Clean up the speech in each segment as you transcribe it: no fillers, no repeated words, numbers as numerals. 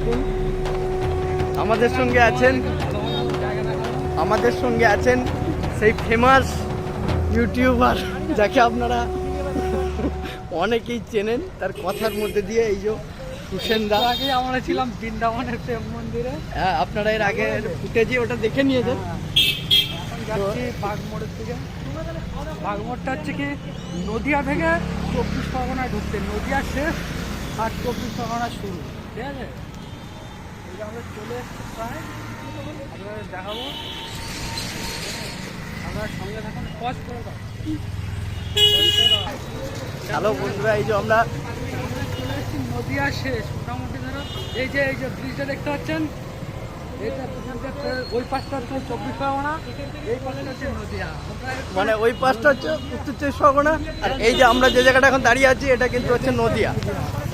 দেখুন আমাদের সঙ্গে আছেন সেই ফেমাস ইউটিউবার যাকে আপনারা অনেকেই চেনেন তার কথার মধ্যে দিয়ে। এই যে হুসেন দা, আগে আমরা ছিলাম বৃন্দাবনের প্রেম মন্দিরে। হ্যাঁ, আপনারা এর আগে ফুটেজে ওটা দেখে নিয়েছেন। এখন যাচ্ছি বাগমোড়ের দিকে। বাগমোড়টা হচ্ছে কি নদিয়া থেকে 24 পরগনায় ঢুকতে, নদিয়া শেষ আর 24 পরগনা শুরু, ঠিক আছে? এই যে আমরা চলে এসেছি প্রায়, আপনাদের দেখাবো, আপনার সঙ্গে থাকুন, পজ করে দাও। হ্যালো বন্ধুরা, এই যে আমরা চলে এসেছি নদিয়া শেষ মোটামুটি। ধরো এই যে ব্রিজটা দেখতে পাচ্ছেন, এইটা ওই পাশটা হচ্ছে 24 পরগনা, এই পাশটা হচ্ছে নদিয়া। মানে ওই পাশটা হচ্ছে উত্তর 24 পরগনা, আর এই যে আমরা যে জায়গাটা এখন দাঁড়িয়ে আছি এটা কিন্তু হচ্ছে নদিয়া।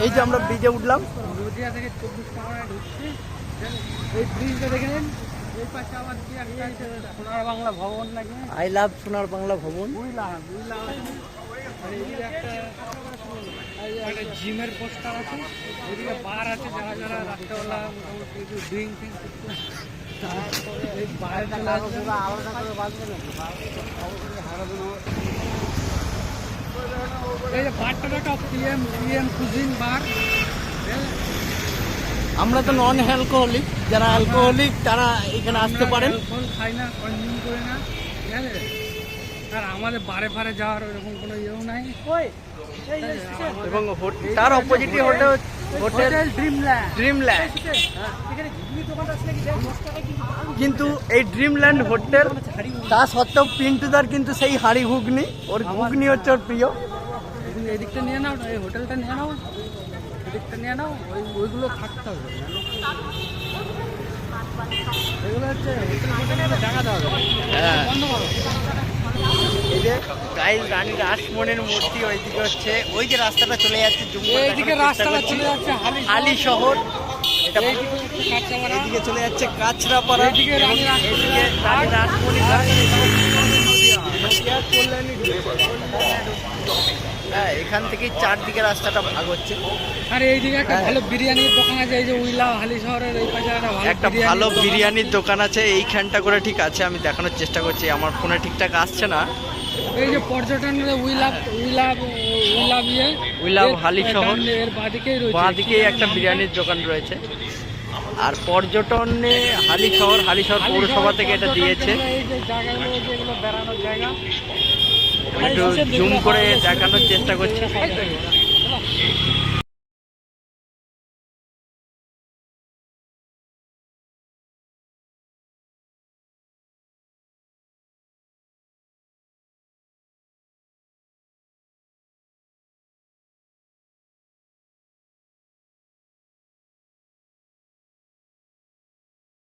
এই যে আমরা ব্রিজে উঠলাম, নদিয়া থেকে 24 পরগনায় ঢুকছি। এই ব্রিজটা দেখে নিন, এই পাশে আবার কি একটা আছে সোনার বাংলা ভবন নাকি, আই লাভ সোনার বাংলা ভবন। বুঝলাম। আর এইদিকে একটা জিমের পোস্টার আছে, এদিকে বার আছে, যারা যারা রাত্রেবেলা মোটামুটি একটু ড্রিঙ্ক ফিঙ্ক করতে এই বাইরে চলে আসবে। আলাদা করে বাঁচবে না, এই যে বারটা একটা পিএম কুজিন বার। আমরা তো নন অ্যালকোহলিক, যারা অ্যালকোহলিক তারা এখানে আসতে পারেন। ফল খাই না, কনজিউম করি না, ঠিক আছে? আর আমাদের বারে বারে যাওয়ার ওরকম কোনো ইয়েও নাই। এবং তার অপোজিটে হোটেল ড্রিমল্যান্ড। কিন্তু এই ড্রিমল্যান্ড হোটেল তা সত্ত্বেও পিন্টুদার কিন্তু সেই হাঁড়ি ঘুগনি, ওর ঘুগনি হচ্ছে ওর প্রিয়। এদিকটা নিয়ে নাও, এই হোটেলটা নিয়ে নাও, এদিকটা নিয়ে নাও, ওইগুলো থাকতে হবে। এগুলো হচ্ছে দেখাতে হবে। হ্যাঁ, বন্ধ করো। এই যে গাইল রানী রাসমণির মূর্তি, ওইদিকে হচ্ছে ওই যে রাস্তাটা চলে যাচ্ছে, এইদিকে রাস্তাটা চলে যাচ্ছে হালি শহর, এটা এইদিকে হচ্ছে কাঁচরাপাড়া, এইদিকে চলে যাচ্ছে কাঁচরাপাড়া, এইদিকে এবং রানী এইদিকে রানী রাসমণি ঘাট। হ্যাঁ, এখান থেকে চারদিকে রাস্তাটা ভাগ হচ্ছে। আর এইদিকে একটা ভালো বিরিয়ানির দোকান আছে, এই যে উইলা হালি শহরের এই পাশে একটা ভালো বিরিয়ানির দোকান আছে এইখানটা করে, ঠিক আছে? আমি দেখানোর চেষ্টা করছি, আমার ফোনে ঠিকঠাক আসছে না। এই যে পর্যটন উইলাভ হালি শহর, এর বাঁদিকেই রয়েছে, বাঁদিকেই একটা বিরিয়ানির দোকান রয়েছে। আর পর্যটনে হালি শহর পৌরসভা থেকে এটা দিয়েছে। এই যে জায়গাগুলো, যেগুলো বেড়ানোর জায়গা, একটু জুম করে দেখানোর চেষ্টা করছি।